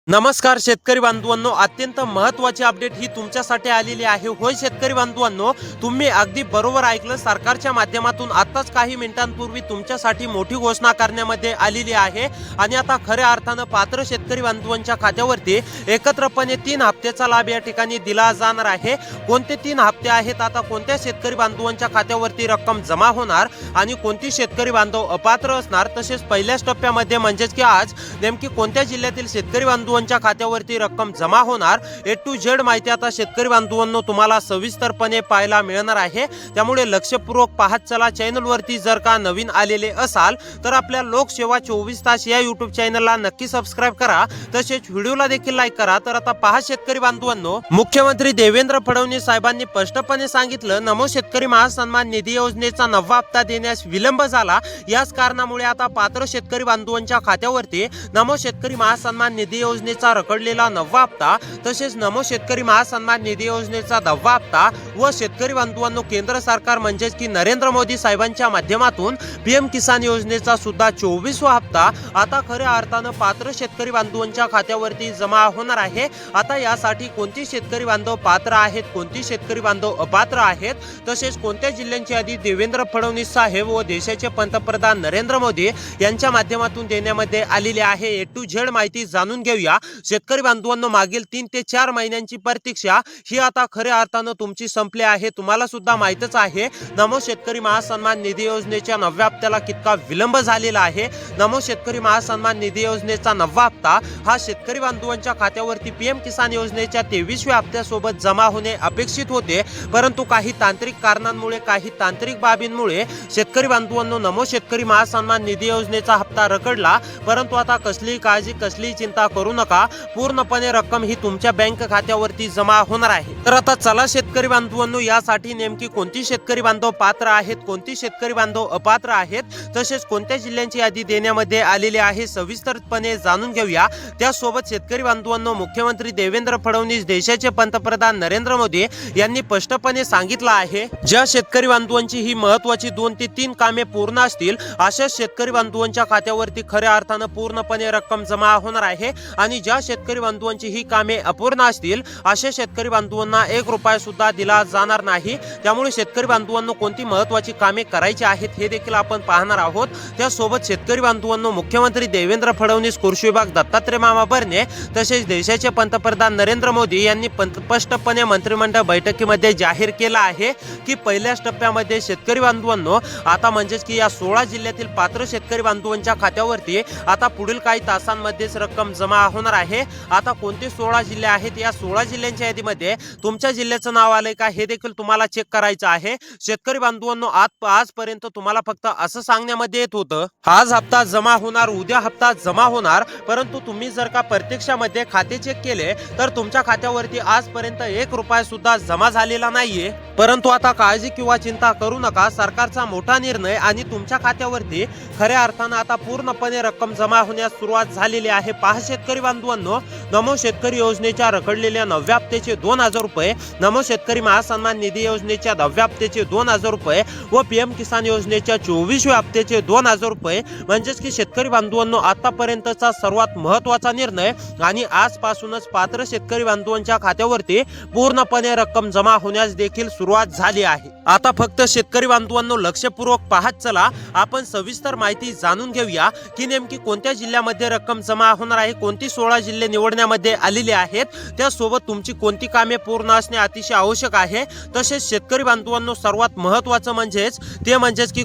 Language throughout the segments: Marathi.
नमस्कार शेतकरी बांधवांनो, अत्यंत महत्त्वाची अपडेट ही तुमच्यासाठी आलेली आहे। होय शेतकरी बांधवांनो, तुम्ही अगदी बरोबर ऐकलं। सरकारच्या माध्यमातून आताच काही मिनिटांपूर्वी तुमच्यासाठी मोठी घोषणा करण्यामध्ये आलेली आहे आणि आता खऱ्या अर्थानं पात्र शेतकरी बांधवांच्या खात्यावरती एकत्रपणे 3 हप्त्याचा लाभ या ठिकाणी दिला जाणार आहे। कोणते 3 हप्ते आहेत, आता कोणत्या शेतकरी बांधवांच्या खात्यावरती रक्कम जमा होणार आणि कोणती शेतकरी बांधव अपात्र असणार, तसेच पहिल्याच टप्प्यामध्ये म्हणजेच की आज नेमकी कोणत्या जिल्ह्यातील शेतकरी बांधव खात्यावरती रक्कम जमा होणार, ए टू झेड माहिती आता शेतकरी बांधवांनो तुम्हाला सविस्तरपणे पाहायला मिळणार आहे। त्यामुळे लक्षपूर्वक पाहत चला। चॅनलवरती जर का नवीन आलेले असाल तर आपल्या लोकसेवा 24 तास या YouTube चॅनलला नक्की सबस्क्राइब करा, तसेच व्हिडिओला देखील लाईक करा। तर आता पहा शेतकरी बांधवांनो, मुख्यमंत्री देवेंद्र फडणवीस साहेबांनी स्पष्टपणे सांगितलं, नमो शेतकरी महासन्मान निधी योजनेचा 9वा हप्ता देण्यास विलंब झाला। याच कारणामुळे आता पात्र शेतकरी बांधवांच्या खात्यावरती नमो शेतकरी महासन्मान निधी योजनेचा रखडलेला 9वा हप्ता, तसेच नमो शेतकरी महासन्मान निधी योजनेचा 10वा हप्ता व शेतकरी बांधवांनो केंद्र सरकार म्हणजेच की नरेंद्र मोदी साहेबांच्या माध्यमातून पीएम किसान योजनेचा सुद्धा 24वा हप्ता आता खऱ्या अर्थानं पात्र शेतकरी बांधवांच्या खात्यावरती जमा होणार आहे। आता यासाठी कोणती शेतकरी बांधव पात्र आहेत, कोणती शेतकरी बांधव अपात्र आहेत, तसेच कोणत्या जिल्ह्यांची यादी देवेंद्र फडणवीस साहेब व देशाचे पंतप्रधान नरेंद्र मोदी यांच्या माध्यमातून देण्यामध्ये आलेली आहे, ए टू झेड माहिती जाणून घेऊया। शेतकरी बांधवांनो, मागील 3 ते 4 महिन्यांची प्रतीक्षा ही आता खऱ्या अर्थानं तुमची संपली आहे। तुम्हाला सुद्धा माहितच आहे, नमो शेतकरी महासन्मान निधी योजनेच्या 9व्या हप्त्याला कितका विलंब झालेला आहे। नमो शेतकरी महासन्मान निधी योजनेचा 9वा हप्ता हा शेतकरी बांधवांच्या खात्यावरती पीएम किसान योजनेच्या 23व्या हप्त्यासोबत जमा होणे अपेक्षित होते, परंतु काही तांत्रिक कारणांमुळे, काही तांत्रिक बाबींमुळे शेतकरी बांधवांनो नमो शेतकरी महासन्मान निधी योजनेचा हप्ता रखडला। परंतु आता कसलीही काळजी, कसलीही चिंता करू नका, पूर्णपणे रक्कम ही तुमच्या बँक खात्यावरती जमा होणार आहे। तर आता चला शेतकरी बांधवांनो, यासाठी नेमकी कोणती शेतकरी बांधव पात्र आहेत, कोणती शेतकरी बांधव अपात्र आहेत, तसेच कोणत्या जिल्ह्यांची यादी देण्यामध्ये आलेली आहे सविस्तरपणे जाणून घेऊया। त्यासोबत शेतकरी बांधवांनो, मुख्यमंत्री देवेंद्र फडणवीस, देशाचे पंतप्रधान नरेंद्र मोदी यांनी स्पष्टपणे सांगितलं आहे, ज्या शेतकरी बांधवांची ही महत्त्वाची 2 ते 3 कामे पूर्ण असतील अशा शेतकरी बांधवांच्या खात्यावरती खऱ्या अर्थानं पूर्णपणे रक्कम जमा होणार आहे आणि ज्या शेतकरी बांधवांची ही कामे अपूर्ण असतील अशा शेतकरी बांधवांना 1 रुपया सुद्धा दिला जाणार नाही। त्यामुळे शेतकरी बांधवांनो कोणती महत्त्वाची कामे करायची आहेत हे देखील आपण पाहणार आहोत। त्यासोबत शेतकरी बांधवांनो, मुख्यमंत्री देवेंद्र फडणवीस, कृषी विभाग दत्तात्रय मामा भरणे, तसेच देशाचे पंतप्रधान नरेंद्र मोदी यांनी स्पष्टपणे मंत्रिमंडळ बैठकीमध्ये जाहीर केला आहे की पहिल्याच टप्प्यामध्ये शेतकरी बांधवांनो आता म्हणजेच की या 16 जिल्ह्यातील पात्र शेतकरी बांधवांच्या खात्यावरती आता पुढील काही तासांमध्येच रक्कम जमा होणार आहे। आता कोणते 16 जिल्हे आहेत, या 16 जिल्ह्यांच्या यादीमध्ये तुमच्या जिल्ह्याचं नाव आलंय का हे देखील तुम्हाला चेक करायचं आहे। शेतकरी बांधवांनो, आजपर्यंत तुम्हाला फक्त असं सांगण्यामध्ये येत होतं, आज हप्ता जमा होणार, उद्या हप्ता जमा होणार, परंतु तुम्ही जर का प्रत्यक्षामध्ये खाते चेक केले तर तुमच्या खात्यावरती आजपर्यंत 1 रुपया सुद्धा जमा झालेला नाहीये। परंतु आता काळजी किंवा चिंता करू नका, सरकारचा मोठा निर्णय आणि तुमच्या खात्यावरती खऱ्या अर्थानं आता पूर्णपणे रक्कम जमा होण्यास सुरुवात झालेली आहे। पहा शेतकरी बांधवांनो, नमो शेतकरी योजनेच्या रखडलेल्या 9व्या हप्त्याचे 2000 रुपये, नमो शेतकरी महासन्मान निधी योजनेच्या 10व्या हप्त्याचे 2000 रुपये व पीएम किसान योजनेच्या 24व्या हप्त्याचे 2000 रुपये, म्हणजेच की शेतकरी बांधवांनो आतापर्यंतचा सर्वात महत्त्वाचा निर्णय आणि आजपासूनच पात्र शेतकरी बांधवांच्या खात्यावरती पूर्णपणे रक्कम जमा होण्यास देखील सुरुवात झाली आहे। आता फक्त शेतकरी बांधवांनो लक्षपूर्वक पाहत चला, आपण सविस्तर माहिती जाणून घेऊया की नेमकी कोणत्या जिल्ह्यामध्ये रक्कम जमा होणार आहे, कोणती 16 जिल्हे निवडण्यामध्ये आलेले आहेत, त्यासोबत तुमची कोणती कामे पूर्ण असणे अतिशय आवश्यक आहे। तसेच शेतकरी बांधवांनो सर्वात महत्त्वाचं म्हणजेच की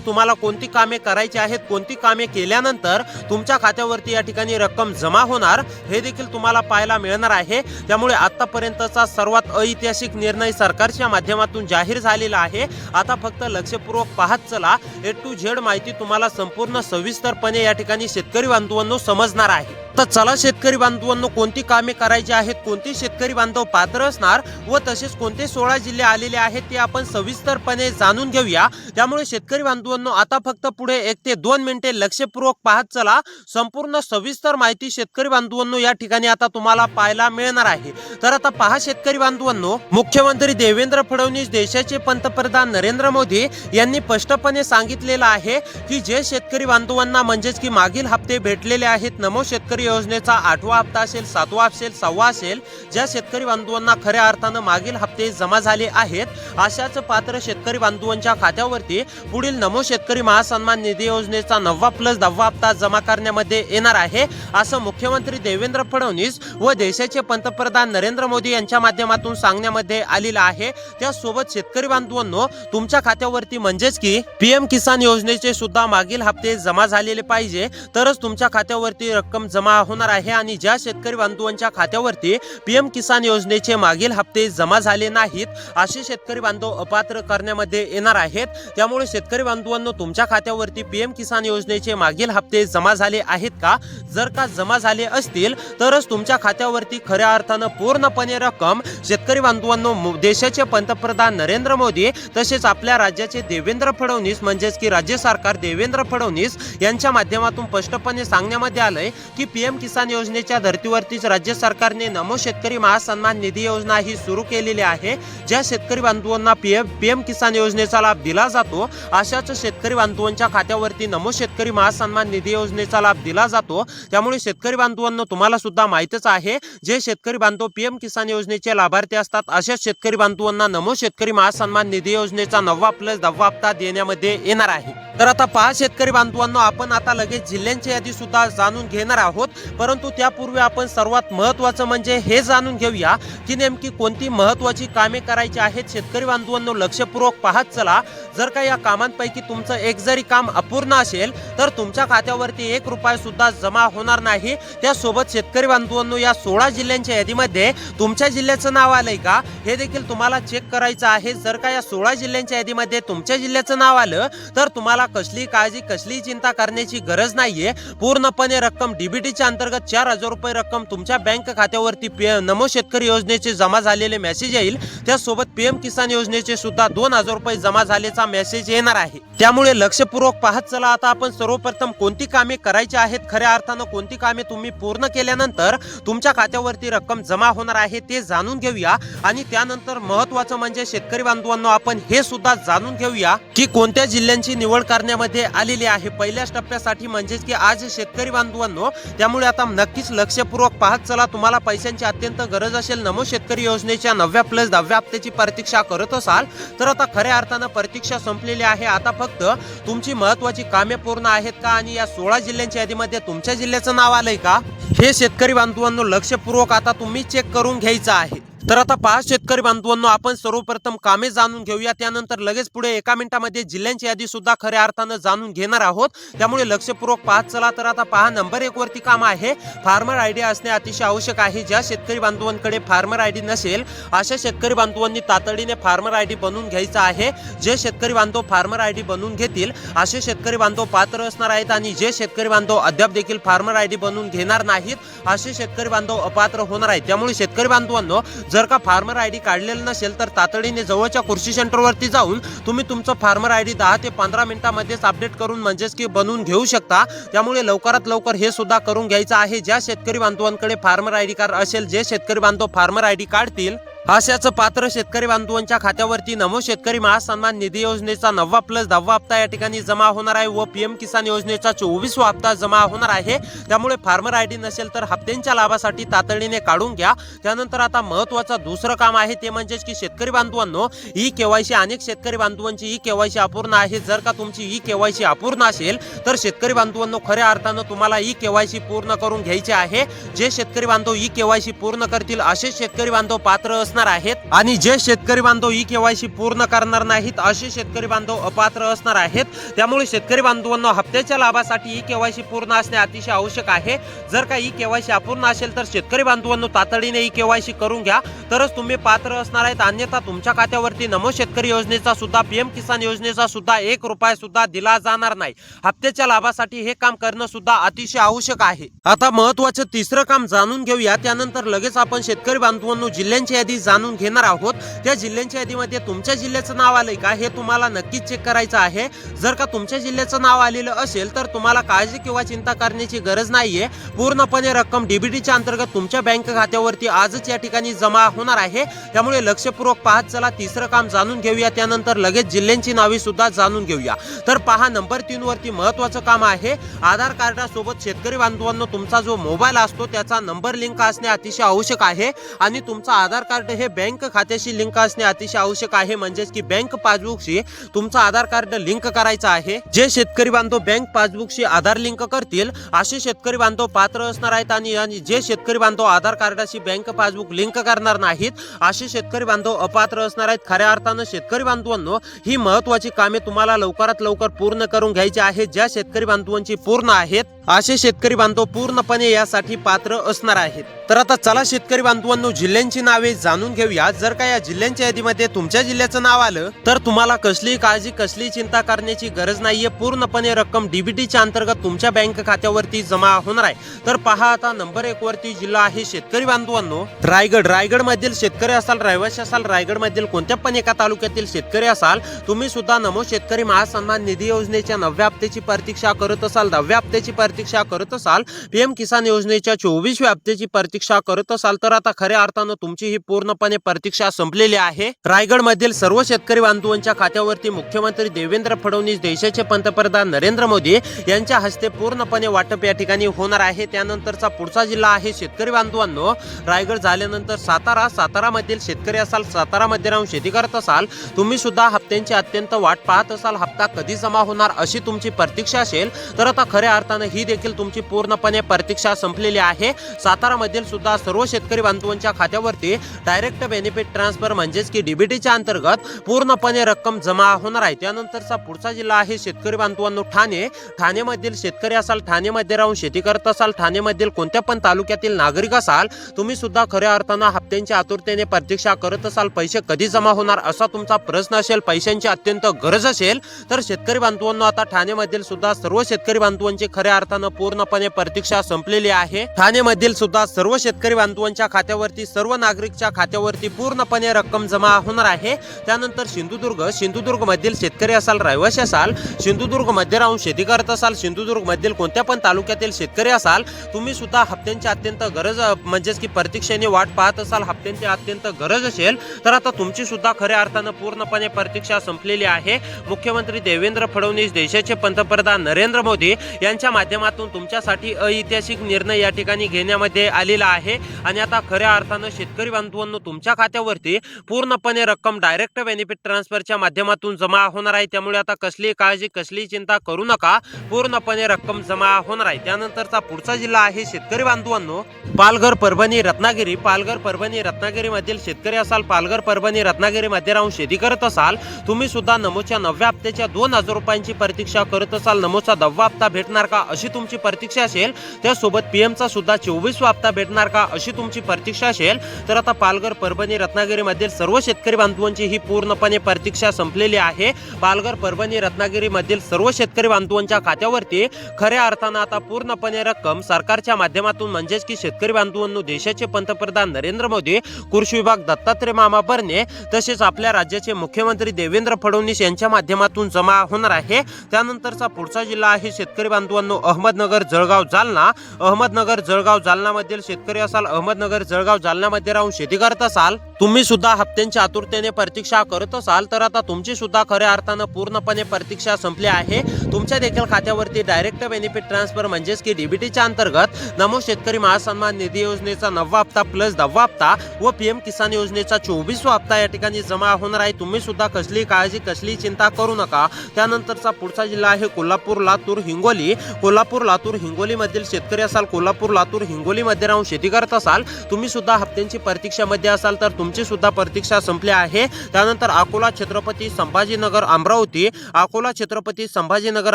तुम्हाला कोणती कामे करायची आहेत, कोणती कामे केल्यानंतर तुमच्या खात्यावरती या ठिकाणी रक्कम जमा होणार हे देखील तुम्हाला पाहायला मिळणार आहे। त्यामुळे आतापर्यंतचा सर्वात ऐतिहासिक निर्णय सरकारच्या माध्यमातून जाहीर झालेला आहे। आता फक्त लक्षपूर्वक पाहत चला, ए टू झेड माहिती तुम्हाला संपूर्ण सविस्तरपणे या ठिकाणी शेतकरी बांधवांनो समजणार आहे। तर चला शेतकरी बांधवांनो, कोणती कामे करायची आहेत, कोणती शेतकरी बांधव पात्र असणार व तसेच कोणते 16 जिल्हे आलेले आहेत ते आपण सविस्तरपणे जाणून घेऊया। त्यामुळे शेतकरी बांधवांनो आता फक्त पुढे 1 ते 2 मिनिटे लक्षपूर्वक पाहत चला, संपूर्ण सविस्तर माहिती शेतकरी बांधवांनो या ठिकाणी आता तुम्हाला पाहायला मिळणार आहे। तर आता पहा शेतकरी बांधवांनो, मुख्यमंत्री देवेंद्र फडणवीस, देशाचे पंतप्रधान नरेंद्र मोदी यांनी स्पष्टपणे सांगितलेलं आहे की जे शेतकरी बांधवांना म्हणजेच की मागील हप्ते भेटलेले आहेत नमो शेतकरी शेतकरी योजनेचा 8वा हप्ता असेल, 7वा असेल, 6वा असेल, ज्या शेतकरी बांधवांना खऱ्या अर्थानं मागील हप्ते जमा झाले आहेत अशाच पात्र शेतकरी बांधवांच्या खात्यावरती पुढील नमो शेतकरी महासन्मान निधी योजनेचा 9वा प्लस 10वा हप्ता जमा करण्यामध्ये येणार आहे, असं मुख्यमंत्री देवेंद्र फडणवीस व देशाचे पंतप्रधान नरेंद्र मोदी यांच्या माध्यमातून सांगण्यामध्ये आलेलं आहे। त्यासोबत शेतकरी बांधवांनो, तुमच्या खात्यावरती म्हणजेच की पीएम किसान योजनेचे सुद्धा मागील हप्ते जमा झालेले पाहिजे, तरच तुमच्या खात्यावरती रक्कम जमा होणार आहे। आणि ज्या शेतकरी बांधवांच्या खात्यावरती पीएम किसान योजनेचे मागील हप्ते जमा झाले नाहीत असे शेतकरी बांधव अपात्र करण्यामध्ये येणार आहेत। त्यामुळे शेतकरी बांधवांनो, तुमच्या खात्यावरती पीएम किसान योजनेचे मागील हप्ते जमा झाले आहेत का? जर का जमा झाले असतील तरच तुमच्या खात्यावरती खऱ्या अर्थानं पूर्णपणे रक्कम शेतकरी बांधवांनो, देशाचे पंतप्रधान नरेंद्र मोदी तसेच आपल्या राज्याचे देवेंद्र फडणवीस म्हणजेच की राज्य सरकार देवेंद्र फडणवीस यांच्या माध्यमातून स्पष्टपणे सांगण्यामध्ये आलंय की पीएम किसान योजनेच्या धर्तीवरतीच राज्य सरकारने नमो शेतकरी महासन्मान निधी योजना ही सुरू केलेली आहे। ज्या शेतकरी बांधवांना पीएम किसान योजनेचा लाभ दिला जातो अशाच शेतकरी बांधवांच्या खात्यावरती नमो शेतकरी महासन्मान निधी योजनेचा लाभ दिला जातो। त्यामुळे शेतकरी बांधवांना तुम्हाला सुद्धा माहितच आहे, जे शेतकरी बांधव पीएम किसान योजनेचे लाभार्थी असतात अशाच शेतकरी बांधवांना नमो शेतकरी महासन्मान निधी योजनेचा 9वा प्लस 10वा हप्ता देण्यामध्ये येणार आहे। तर आता पहा शेतकरी बांधवांनो, आपण आता लगेच जिल्ह्यांची यादी सुद्धा जाणून घेणार आहोत, परंतु त्यापूर्वी आपण सर्वात महत्त्वाचं म्हणजे हे जाणून घेऊया की नेमकी कोणती महत्त्वाची कामे करायची आहेत। शेतकरी बांधवांनो, लक्षपूर्वक पाहत चला। जर का या कामांपैकी तुमचं एक जरी काम अपूर्ण असेल तर तुमच्या खात्यावरती 1 रुपया सुद्धा जमा होणार नाही। त्यासोबत शेतकरी बांधवांनो, या 16 जिल्ह्यांच्या यादीमध्ये तुमच्या जिल्ह्याचं नाव आलंय का हे देखील तुम्हाला चेक करायचं आहे। जर का या 16 जिल्ह्यांच्या यादीमध्ये तुमच्या जिल्ह्याचं नाव आलं तर तुम्हाला कसली काळजी कसली चिंता करण्याची गरज नाहीये। पूर्णपणे रक्कम डीबीटीच्या अंतर्गत 4000 रुपये रक्कम तुमच्या बँक खात्यावरती नमो शेतकरी योजनेचे जमा झालेले मेसेज येईल। त्यासोबत पीएम किसान योजनेचे सुद्धा 2000 रुपये जमा झाल्याचा मेसेज येणार आहे। त्यामुळे लक्षपूर्वक पाहत चला। आता आपण सर्वप्रथम कोणती कामे करायची आहेत, खऱ्या अर्थानं कोणती कामे तुम्ही पूर्ण केल्यानंतर तुमच्या खात्यावरती रक्कम जमा होणार आहे ते जाणून घेऊया। आणि त्यानंतर महत्त्वाचं म्हणजे शेतकरी बांधवांनो, आपण हे सुद्धा जाणून घेऊया की कोणत्या जिल्ह्यांची निवड करण्यामध्ये आलेली आहे पहिल्याच टप्प्यासाठी, म्हणजेच की आज शेतकरी बांधवांनो। त्यामुळे आता नक्कीच लक्षपूर्वक पाहत चला। तुम्हाला पैशांची अत्यंत गरज असेल, नमो शेतकरी योजनेच्या 9व्या प्लस 10व्या हप्त्याची प्रतीक्षा करत असाल तर आता खऱ्या अर्थानं प्रतीक्षा संपलेली आहे। आता फक्त तुमची महत्त्वाची कामे पूर्ण आहेत का आणि या 16 जिल्ह्यांच्या यादीमध्ये तुमच्या जिल्ह्याचं नाव आलंय का हे शेतकरी बांधवांनो लक्षपूर्वक आता तुम्ही चेक करून घ्यायचं आहे। तर आता 5 शेतकरी बांधवांनो, आपण सर्वप्रथम कामे जाणून घेऊया, त्यानंतर लगेच पुढे 1 मिनिटामध्ये जिल्ह्यांची यादी सुद्धा खऱ्या अर्थानं जाणून घेणार आहोत। त्यामुळे लक्षपूर्वक पाहत चला। तर आता पहा, नंबर 1 वरती काम आहे फार्मर आयडी असणे अतिशय आवश्यक आहे। ज्या शेतकरी बांधवांकडे फार्मर आयडी नसेल अशा शेतकरी बांधवांनी तातडीने फार्मर आयडी बनवून घ्यायचा आहे। जे शेतकरी बांधव फार्मर आयडी बनवून घेतील असे शेतकरी बांधव पात्र असणार आहेत आणि जे शेतकरी बांधव अद्याप देखील फार्मर आयडी बनवून घेणार नाहीत असे शेतकरी बांधव अपात्र होणार आहेत। त्यामुळे शेतकरी बांधवांनो, जर का फार्मर आयडी काढलेलं नसेल तर तातडीने जवळच्या कृषी सेंटरवरती जाऊन तुम्ही तुमचं फार्मर आयडी 10 ते 15 मिनिटांमध्येच अपडेट करून म्हणजेच की बनवून घेऊ शकता। त्यामुळे लवकरात लवकर हे सुद्धा करून घ्यायचं आहे। ज्या शेतकरी बांधवांकडे फार्मर आयडी कार्ड असेल, जे शेतकरी बांधव फार्मर आयडी काढतील अशाच पात्र शेतकरी बांधवांच्या खात्यावरती नमो शेतकरी महासन्मान निधी योजनेचा 9वा प्लस 10वा हप्ता या ठिकाणी जमा होणार आहे व पीएम किसान योजनेचा 24वा हप्ता जमा होणार आहे। त्यामुळे फार्मर आयडी नसेल तर हप्त्यांच्या लाभासाठी तातडीने काढून घ्या। त्यानंतर आता महत्त्वाचं दुसरं काम आहे ते म्हणजेच की शेतकरी बांधवांनो, ई केवायसी अनेक शेतकरी बांधवांची ई केवायसी अपूर्ण आहे। जर का तुमची ई केवायसी अपूर्ण असेल तर शेतकरी बांधवांनो, खऱ्या अर्थानं तुम्हाला ई केवायसी पूर्ण करून घ्यायची आहे। जे शेतकरी बांधव ई केवायसी पूर्ण करतील असे शेतकरी बांधव पात्र आहेत आणि जे शेतकरी बांधव ई केवायसी पूर्ण करणार नाहीत असे शेतकरी बांधव अपात्र असणार आहेत। त्यामुळे शेतकरी बांधवांनो, हप्त्याच्या लाभासाठी ई केवायसी पूर्ण असणे अतिशय आवश्यक आहे। जर का ई केवायसी अपूर्ण असेल तर शेतकरी बांधवांनो तातडीने ई केवायसी करून घ्या, तरच तुम्ही पात्र असणार आहेत। अन्यथा तुमच्या खात्यावरती नमो शेतकरी योजनेचा सुद्धा पीएम किसान योजनेचा सुद्धा 1 रुपया सुद्धा दिला जाणार नाही। हप्त्याच्या लाभासाठी हे काम करणं सुद्धा अतिशय आवश्यक आहे। आता महत्त्वाचं तिसरं काम जाणून घेऊया, त्यानंतर लगेच आपण शेतकरी बांधवांनो जिल्ह्यांची यादी जाणून घेणार आहोत। त्या जिल्ह्यांच्या यादीमध्ये तुमच्या जिल्ह्याचं नाव आलंय का हे तुम्हाला नक्कीच चेक करायचं आहे। जर का तुमच्या जिल्ह्याचं नाव आलेलं असेल तर तुम्हाला काळजी किंवा चिंता करण्याची गरज नाहीये। पूर्णपणे रक्कम डीबीटीच्या अंतर्गत तुमच्या बँक खात्यावरती आजच या ठिकाणी जमा होणार आहे। त्यामुळे लक्षपूर्वक पाहत चला, तिसरं काम जाणून घेऊया, त्यानंतर लगेच जिल्ह्यांची नावे सुद्धा जाणून घेऊया। तर पहा, नंबर 3 वरती महत्त्वाचं काम आहे। आधार कार्डासोबत शेतकरी बांधवांनो तुमचा जो मोबाईल असतो त्याचा नंबर लिंक असणे अतिशय आवश्यक आहे आणि तुमचा आधार कार्ड हे बँक खात्याशी लिंक असणे अतिशय आवश्यक आहे। म्हणजेच की बँक पासबुकशी तुमचा आधार कार्ड लिंक करायचा आहे। जे शेतकरी बांधव बँक पासबुकशी आधार लिंक करतील असे शेतकरी बांधव पात्र असणार आहेत आणि जे शेतकरी बांधव आधार कार्डाशी बँक पासबुक लिंक करणार नाहीत असे शेतकरी बांधव अपात्र असणार आहेत। खऱ्या अर्थानं शेतकरी बांधवांनो ही महत्त्वाची कामे तुम्हाला लवकरात लवकर पूर्ण करून घ्यायची आहेत। ज्या शेतकरी बांधवांची पूर्ण आहेत असे शेतकरी बांधव पूर्णपणे यासाठी पात्र असणार आहेत। तर आता चला शेतकरी बांधवांनो जिल्ह्यांची नावे जाणून घेऊया। जर का या जिल्ह्यांच्या यादीमध्ये तुमच्या जिल्ह्याचं नाव आलं तर तुम्हाला कसलीही काळजी कसलीही चिंता करण्याची गरज नाहीये। पूर्णपणे रक्कम डीबीटीच्या अंतर्गत तुमच्या बँक खात्यावरती जमा होणार आहे। तर पहा, आता नंबर 1 वरती जिल्हा आहे शेतकरी बांधवांनो रायगड। रायगड मधील शेतकरी असाल, रहिवासी असाल, रायगड मधील कोणत्या पण एका तालुक्यातील शेतकरी असाल, तुम्ही सुद्धा नमो शेतकरी महासन्मान निधी योजनेच्या 9व्या हप्त्याची प्रतीक्षा करत असाल, 10व्या हप्त्याची प्रतीक्षा करत असाल, पीएम किसान योजनेच्या 24व्या हप्त्याची प्रतीक्षा करत असाल, तर आता खऱ्या अर्थानं तुमची ही पूर्णपणे प्रतीक्षा संपलेली आहे। रायगड मधील सर्व शेतकरी बांधवांच्या खात्यावरती मुख्यमंत्री देवेंद्र फडणवीस, देशाचे पंतप्रधान नरेंद्र मोदी यांच्या हस्ते पूर्णपणे वाटप या ठिकाणी होणार आहे। त्यानंतरचा पुढचा जिल्हा आहे शेतकरी बांधवांनो रायगड झाल्यानंतर सातारा। सातारा मधील शेतकरी असाल, सातारा मध्ये राहून शेती करत असाल, तुम्ही सुद्धा हप्त्यांची अत्यंत वाट पाहत असाल, हप्ता कधी जमा होणार अशी तुमची प्रतीक्षा असेल, तर आता खऱ्या अर्थानं ही देखील तुमची पूर्णपणे प्रतीक्षा संपलेली आहे। सातारा मधील सुद्धा सर्व शेतकरी बांधवांच्या खात्यावरती डायरेक्ट बेनिफिट ट्रान्सफर म्हणजेच की डीबीटीच्या अंतर्गत पूर्णपणे रक्कम जमा होणार आहे। त्यानंतरचा पुढचा जिल्हा आहे शेतकरी बांधवांनो ठाणे। ठाणे मधील शेतकरी असाल, ठाणे मध्ये राहून शेती करत असाल, ठाणे मधील कोणत्या पण तालुक्यातील नागरिक असाल, तुम्ही सुद्धा खऱ्या अर्थानं हप्त्यांची आतुरतेने प्रतीक्षा करत असाल, पैसे कधी जमा होणार असा तुमचा प्रश्न असेल, पैशांची अत्यंत गरज असेल, तर शेतकरी बांधवांनो आता ठाणे मधील सुद्धा सर्व शेतकरी बांधवांची खऱ्या अर्थानं पूर्णपणे प्रतीक्षा संपलेली आहे। ठाणे मधील सुद्धा सर्व शेतकरी बांधवांच्या खात्यावरती, सर्व नागरिकच्या खात्यावरती पूर्णपणे रक्कम जमा होणार आहे। त्यानंतर सिंधुदुर्ग। सिंधुदुर्ग मधील शेतकरी असाल, रहिवासी असाल, सिंधुदुर्ग मध्ये राहून शेती करत असाल, सिंधुदुर्ग मधील कोणत्या पण तालुक्यातील शेतकरी असाल, तुम्ही सुद्धा हप्त्यांची अत्यंत गरज म्हणजेच की प्रतीक्षेने वाट पाहत असाल, हप्त्यांची अत्यंत गरज असेल, तर आता तुमची सुद्धा खऱ्या अर्थानं पूर्णपणे प्रतीक्षा संपलेली आहे। मुख्यमंत्री देवेंद्र फडणवीस, देशाचे पंतप्रधान नरेंद्र मोदी यांच्या माध्यमातून तुमच्यासाठी ऐतिहासिक निर्णय या ठिकाणी घेण्यामध्ये आलेला आहे आणि आता खऱ्या अर्थानं शेतकरी बांधवांनो तुमच्या खात्यावरती पूर्णपणे रक्कम डायरेक्ट बेनिफिट ट्रान्सफरच्या माध्यमातून जमा होणार आहे। त्यामुळे आता कसलीही काळजी कसलीही चिंता करू नका, पूर्णपणे रक्कम जमा होणार आहे। त्यानंतरचा पुढचा जिल्हा आहे शेतकरी बांधवांनो पालघर, परभणी, रत्नागिरी। पालघर, परभणी, रत्नागिरी मधील शेतकरी असाल, पालघर, परभणी, रत्नागिरी मध्ये राहून शेती करत असाल, तुम्ही सुद्धा नमोच्या 9व्या हप्त्याच्या 2000 रुपयांची प्रतीक्षा करत असाल, नमोचा 10वा हप्ता भेटणार का अशी तुमची प्रतीक्षा असेल, त्यासोबत पीएमचा सुद्धा 24वा हप्ता भेटणार का अशी तुमची प्रतीक्षा असेल, तर आता पालघर, परभणी, रत्नागिरी मधील सर्व शेतकरी बांधवांची ही पूर्णपणे प्रतीक्षा संपलेली आहे। पालघर, परभणी, रत्नागिरी मधील सर्व शेतकरी बांधवांच्या खात्यावरती खऱ्या अर्थानं आता पूर्णपणे रक्कम सरकारच्या माध्यमातून म्हणजेच की शेतकरी बांधवांनो देशाचे पंतप्रधान नरेंद्र मोदी, कृषी विभाग दत्तात्रय मामा भरणे तसेच आपल्या राज्याचे मुख्यमंत्री देवेंद्र फडणवीस यांच्या माध्यमातून जमा होणार आहे। त्यानंतरचा पुढचा जिल्हा आहे शेतकरी बांधवांनो अहमदनगर, जळगाव, जालना। अहमदनगर, जळगाव, जालना मधील शेतकरी असाल, अहमदनगर, जळगाव, जालना मध्ये राहून शेती करत असाल, तुम्ही सुद्धा हप्त्यांच्या आतुरतेने प्रतीक्षा करत असाल, तर आता तुमची सुद्धा खऱ्या अर्थानं पूर्णपणे प्रतीक्षा संपली आहे। तुमच्या देखील खात्यावरती डायरेक्ट बेनिफिट ट्रान्सफर म्हणजेच की डीबीटीच्या अंतर्गत नमो शेतकरी महासन्मान निधी योजनेचा 9वा हप्ता प्लस 10वा हप्ता व पीएम किसान योजनेचा 24वा हप्ता या ठिकाणी जमा होणार आहे। तुम्ही सुद्धा कसली काळजी कसली चिंता करू नका। त्यानंतरचा पुढचा जिल्हा आहे कोल्हापूर, लातूर, हिंगोली। कोल्हापूर, लातूर, हिंगोली मधील शेतकरी असाल, कोल्हापूर, लातूर, हिंगोली मध्ये राहून शेती करत असाल, तुम्ही सुद्धा हप्त्यांची प्रतीक्षेमध्ये असाल, तर तुमची सुद्धा प्रतीक्षा संपली आहे। त्यानंतर अकोला, छत्रपती संभाजीनगर, अमरावती। अकोला, छत्रपती संभाजीनगर,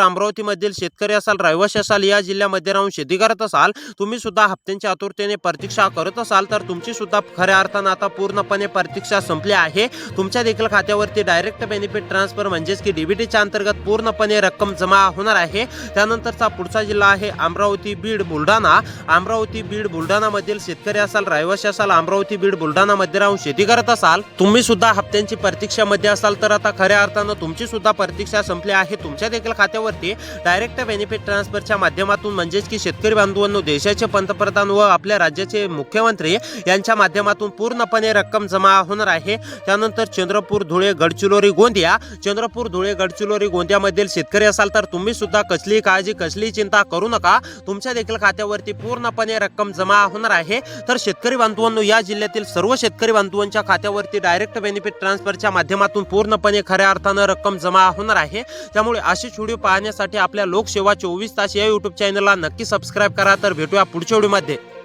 अमरावती मधील शेतकरी असाल, रहिवासी असाल, या जिल्ह्यामध्ये राहून शेती करत असाल, तुम्ही सुद्धा हप्त्यांच्या आतुरतेने प्रतीक्षा करत असाल, तर तुमची सुद्धा खऱ्या अर्थानं आता पूर्णपणे प्रतीक्षा संपली आहे। तुमच्या देखील खात्यावरती डायरेक्ट बेनिफिट ट्रान्सफर म्हणजेच की डीबीटीच्या अंतर्गत पूर्णपणे रक्कम जमा होणार आहे। त्यानंतरचा पुढचा जिल्हा आहे अमरावती, बीड, बुलढाणा. अमरावती, बीड, बुलढाणा मधील शेतकरी असाल, रहिवासी असाल, अमरावती, बीड, बुलढाणा मध्ये राहून शेती करत असाल, तुम्ही सुद्धा हप्त्यांची प्रतीक्षामध्ये असाल, तर आता खऱ्या अर्थानं तुमची सुद्धा प्रतीक्षा संपली आहे. तुमच्या देखील खात्यावरती डायरेक्ट बेनिफिट ट्रान्सफरच्या माध्यमातून म्हणजेच की शेतकरी बांधवांनो, देशाचे पंतप्रधान व आपल्या राज्याचे मुख्यमंत्री यांच्या माध्यमातून पूर्णपणे रक्कम जमा होणार आहे. त्यानंतर चंद्रपूर, धुळे, गडचिरोली, गोंदिया. चंद्रपूर, धुळे, गडचिरोली, गोंदियामधील शेतकरी असाल तर तुम्ही सुद्धा कसली काळजी, कसली चिंता करू नका. तुमच्या देखील खात्यावरती पूर्णपणे रक्कम जमा होणार आहे. तर शेतकरी बांधवांनो, या जिल्ह्यातील सर्व शेतकरी बांधवांच्या खात्यावरती डायरेक्ट बेनिफिट ट्रान्सफरच्या माध्यमातूून पूर्णपणे खऱ्या अर्थानं रक्कम जमा होणार आहे. त्यामुळे अशीच व्हिडिओ पाहण्यासाठी आपल्या लोकसेवा 24 तास या YouTube चॅनलला नक्की सबस्क्राईब करा. तर भेटूया पुढच्या व्हिडिओमध्ये.